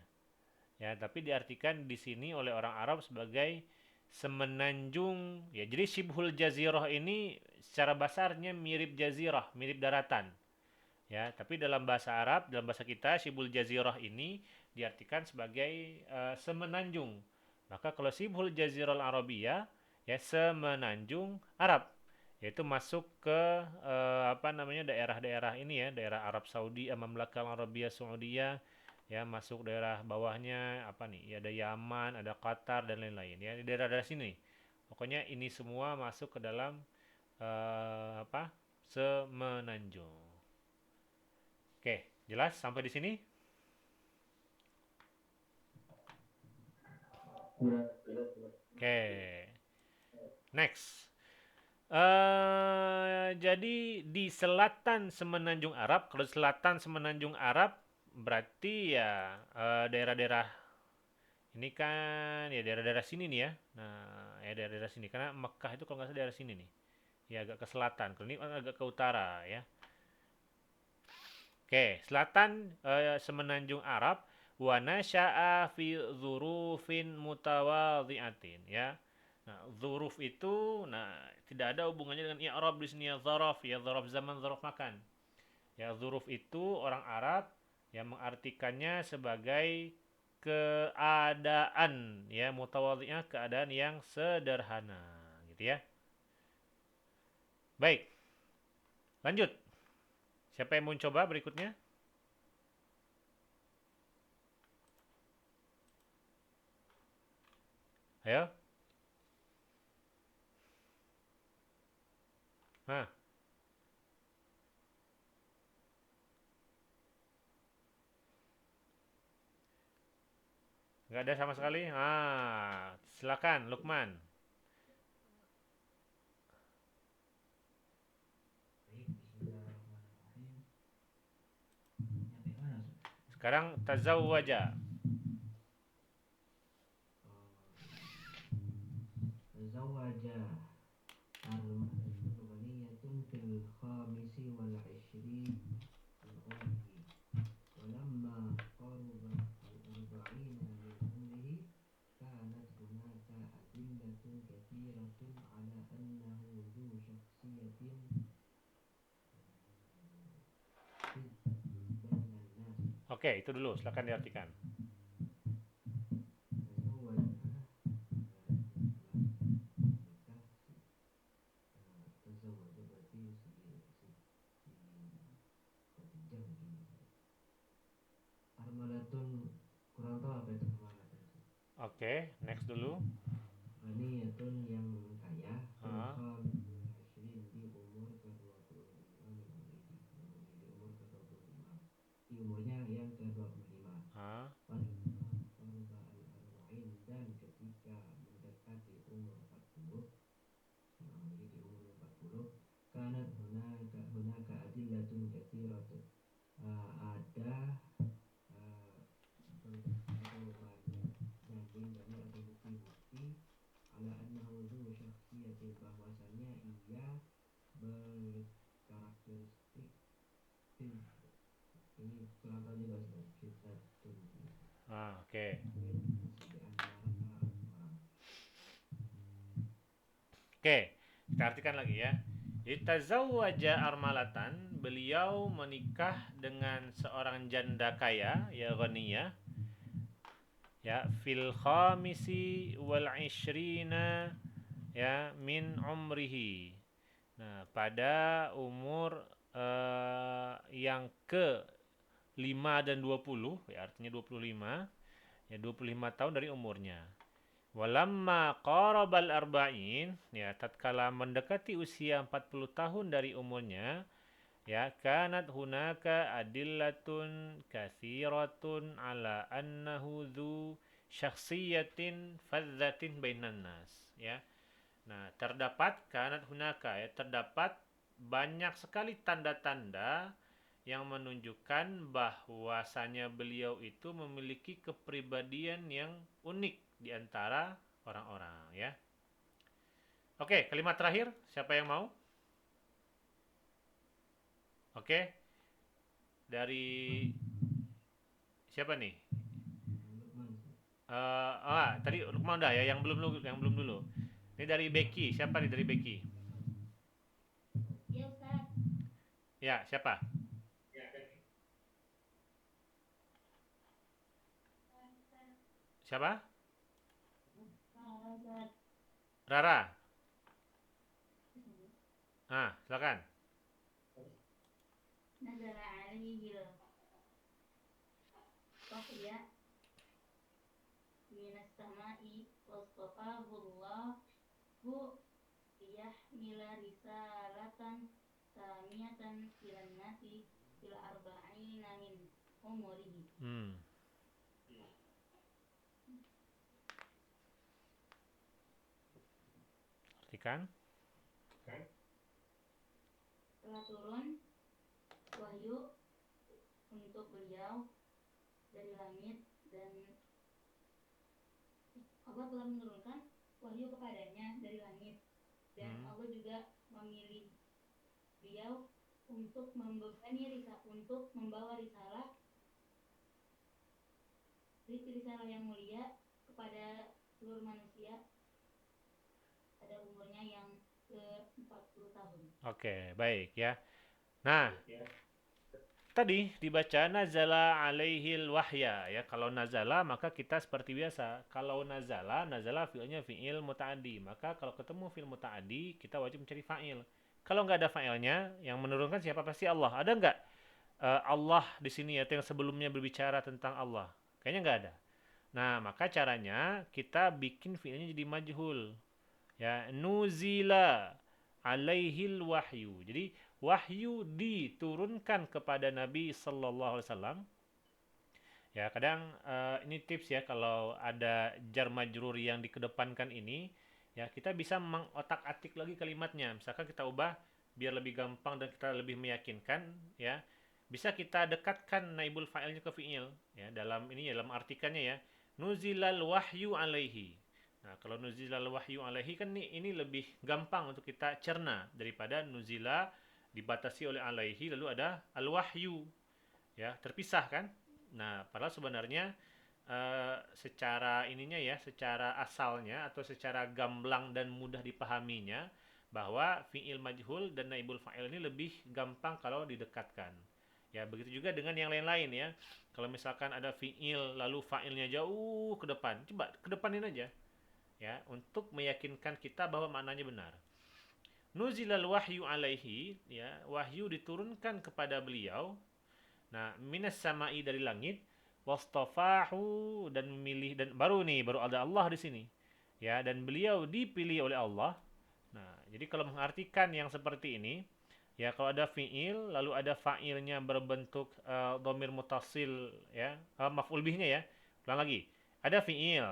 Ya, tapi diartikan di sini oleh orang Arab sebagai semenanjung. Ya, jadi Shibhul Jazirah ini secara basarnya mirip jazirah, mirip daratan. Ya, tapi dalam bahasa Arab, dalam bahasa kita Shibhul Jazirah ini diartikan sebagai semenanjung. Maka kalau Shibhul Jazirah Al-Arabiyah ya semenanjung Arab, yaitu masuk ke daerah-daerah ini ya, daerah Arab Saudi, Mamlakah Arabia Saudiyah, ya masuk daerah bawahnya apa nih? Ya ada Yaman, ada Qatar dan lain-lain ya. Di daerah-daerah sini. Pokoknya ini semua masuk ke dalam semenanjung. Oke, jelas sampai di sini? Oke. Next. Jadi di selatan semenanjung Arab, kalau selatan semenanjung Arab berarti ya daerah-daerah ini kan ya daerah-daerah sini nih ya. Nah, ya daerah-daerah sini karena Mekah itu kalau nggak salah daerah sini nih. Ya agak ke selatan, kalau ini agak ke utara ya. Oke, selatan semenanjung Arab wa nasya'a fi dzurufin mutawadhi'atin ya. Nah, dzuruf itu tidak ada hubungannya dengan i'rab di sini ya dzaraf zaman, dzaraf makan. Ya, dzuruf itu orang Arab yang mengartikannya sebagai keadaan ya, mutawadhi'ah keadaan yang sederhana gitu ya. Baik. Lanjut. Siapa yang mau coba berikutnya? Ayo. Nah, nggak ada sama sekali. Silakan Lukman. Baik, bismillahirrahmanirrahim. Nyampe mana, Ustaz? Sekarang tazawwaja. Zawaja al-mar'atu ghaniyatun fil khamisi wal 'ishrin min umrihi wa lamma qaruba al-arba'ina min umrihi kanat hunaka adillatun kathiratun ala annahu dhu shakhsiyatin bainan nas. Oke, itu dulu. Silakan diartikan. Tazawwaja berarti si Oke, next dulu. Ghaniyatun yang kaya, Ah. Ashrin di umur ke-25 min umrihi, di umur ke-25. Di umurnya yang ke-25. Ah. Qaruba al-arba'in, dan ketika mendekati umur 40, jadi di umur 40, kanat hunaka adillatun katsiratun. Ada banyak dalil-dalil atau bukti-bukti ala annahu dzu syakhsiyatin, bahwasanya ia berkarakteristik ini kurang tahu juga Ustaz, fitatun Oke. di antara orang. Oke, kita artikan lagi ya. Itazawwaja armalatan, beliau menikah dengan seorang janda kaya, ya ghaniyah, ya fil khamisi wal ishrina, ya min umrihi. Nah, pada umur yang ke 5 dan 20, ya artinya 25, ya 25 tahun dari umurnya. Walamma qarabal arba'in, ya tatkala mendekati usia 40 tahun dari umurnya, ya kanat hunaka adillatun katsiratun ala annahu dzu syakhsiyatin fadzatin bainan nas, ya. Nah, kanat hunaka, ya terdapat banyak sekali tanda-tanda yang menunjukkan bahwasanya beliau itu memiliki kepribadian yang unik di antara orang-orang, ya. Oke, kalimat terakhir, siapa yang mau? Oke. Dari siapa nih? Tadi Lukman udah ya, yang belum dulu. Ini dari Becky, siapa nih dari Becky? Ya Ustaz. Ya, siapa? Siapa? Rara. Silakan. Nazala alaihi wahya minas sama'i wastafahu Allahu liyahmila risalatan samiyatan ilan nasi ila arba'ina min umurihi. Artikan. Telah turun wahyu untuk beliau dari langit, dan Allah telah menurunkan wahyu kepadanya dari langit, dan Allah juga memilih beliau untuk membawa risalah yang mulia kepada seluruh manusia pada umurnya yang ke-40 tahun. Oke, baik ya. Nah, tadi dibaca nazala alaihil wahya, ya. Kalau nazala maka kita seperti biasa. Kalau nazala fi'ilnya fi'il muta'addi. Maka kalau ketemu fi'il muta'addi, kita wajib mencari fa'il. Kalau nggak ada fa'ilnya, yang menurunkan siapa? Pasti Allah. Ada nggak Allah di sini, ya, yang sebelumnya berbicara tentang Allah? Kayaknya nggak ada. Nah, maka caranya kita bikin fi'ilnya jadi majhul. Ya, nuzila alaihil wahyu. Jadi wahyu diturunkan kepada Nabi sallallahu alaihi wasallam. Ya, kadang ini tips ya, kalau ada jar majrur yang dikedepankan ini, ya kita bisa mengotak-atik lagi kalimatnya. Misalkan kita ubah biar lebih gampang dan kita lebih meyakinkan, ya. Bisa kita dekatkan naibul fa'ilnya ke fi'il, ya, dalam artikannya, ya. Nuzilal wahyu alaihi. Nah, kalau nuzilal wahyu alaihi kan ini lebih gampang untuk kita cerna daripada nuzila dibatasi oleh alaihi lalu ada al-wahyu. Ya, terpisah kan? Nah, padahal sebenarnya secara secara asalnya atau secara gamblang dan mudah dipahaminya bahwa fi'il majhul dan naibul fa'il ini lebih gampang kalau didekatkan. Ya, begitu juga dengan yang lain-lain, ya. Kalau misalkan ada fi'il lalu fa'ilnya jauh ke depan, coba kedepanin aja. Ya, untuk meyakinkan kita bahwa maknanya benar. Nuzilal wahyu alaihi, ya, wahyu diturunkan kepada beliau. Nah, minas sama'i dari langit, wastafahu, dan memilih, dan baru ada Allah di sini. Ya, dan beliau dipilih oleh Allah. Nah, jadi kalau mengartikan yang seperti ini, ya kalau ada fiil lalu ada fa'ilnya berbentuk dhamir mutasil, ya, maf'ul bihnya ya. Ulang lagi. Ada fiil,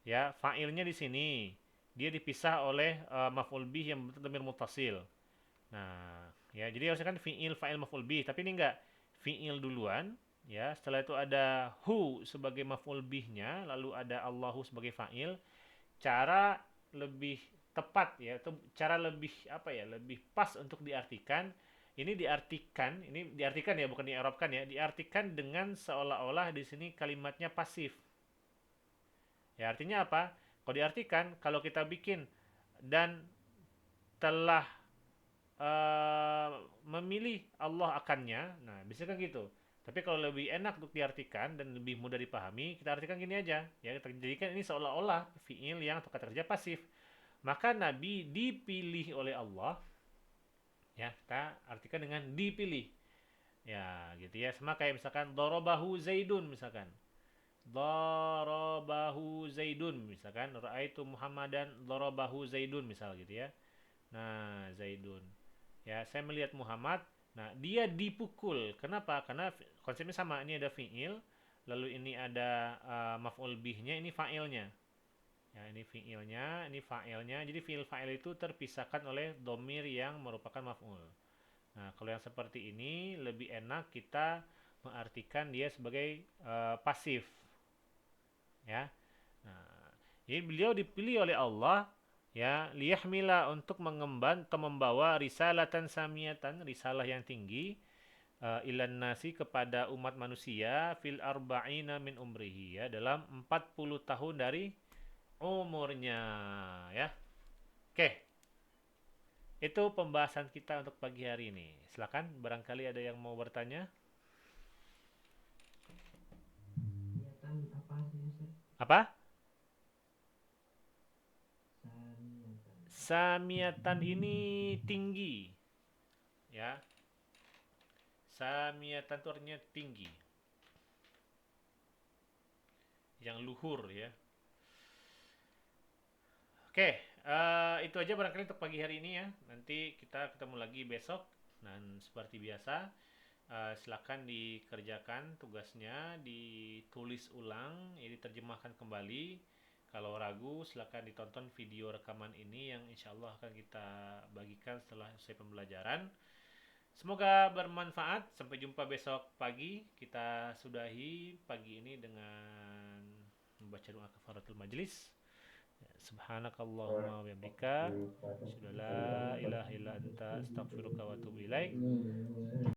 ya, fa'ilnya di sini. Dia dipisah oleh maf'ul bih yang berbentuk dhamir mutasil. Nah, ya jadi harusnya kan fiil, fa'il, maf'ul bih, tapi ini enggak. Fiil duluan, ya. Setelah itu ada hu sebagai maf'ul bihnya, lalu ada Allahu sebagai fa'il. Cara lebih tepat ya, atau cara lebih apa ya, lebih pas untuk diartikan, ini diartikan ya, bukan diarabkan ya, diartikan dengan seolah-olah di sini kalimatnya pasif. Ya, artinya apa? Kalau diartikan, kalau kita bikin dan telah memilih Allah akannya, nah bisa kan gitu. Tapi kalau lebih enak untuk diartikan dan lebih mudah dipahami, kita artikan gini aja, ya kita jadikan ini seolah-olah fiil yang atau kata kerja pasif. Maka Nabi dipilih oleh Allah, ya kita artikan dengan dipilih, ya gitu ya. Sama kayak misalkan dorobahu Zaidun, misalkan dorobahu Zaidun, misalkan raaitu Muhammadan dorobahu Zaidun, misal gitu ya. Nah, Zaidun, ya saya melihat Muhammad. Nah, dia dipukul. Kenapa? Karena konsepnya sama. Ini ada fiil, lalu ini ada maf'ul bihnya, ini fa'ilnya. Ya, ini fiilnya, ini fa'ilnya. Jadi fiil fa'il itu terpisahkan oleh domir yang merupakan maf'ul. Nah, kalau yang seperti ini lebih enak kita mengartikan dia sebagai pasif. Ya. Nah, jadi beliau dipilih oleh Allah, ya, liyahmila, untuk mengemban atau membawa risalatan samiyatan, risalah yang tinggi, ilan nasi, kepada umat manusia, fil arba'ina min umrihi, ya, dalam 40 tahun dari umurnya, ya. Oke. Itu pembahasan kita untuk pagi hari ini. Silakan, barangkali ada yang mau bertanya. Niatan apa sih Ustaz? Apa? Saniatan. Samiyatan ini tinggi, ya. Samiyatan itu artinya tinggi, yang luhur, ya. Oke, itu aja barangkali untuk pagi hari ini ya. Nanti kita ketemu lagi besok. Dan seperti biasa, silakan dikerjakan tugasnya, ditulis ulang, ya, diterjemahkan kembali. Kalau ragu, silakan ditonton video rekaman ini yang insya Allah akan kita bagikan setelah selesai pembelajaran. Semoga bermanfaat. Sampai jumpa besok pagi. Kita sudahi pagi ini dengan membaca doa kafaratul majlis. Subhanakallahumma wa bihamdika, asyhadu an la ilaha illa anta, astaghfiruka wa atubu ilaik.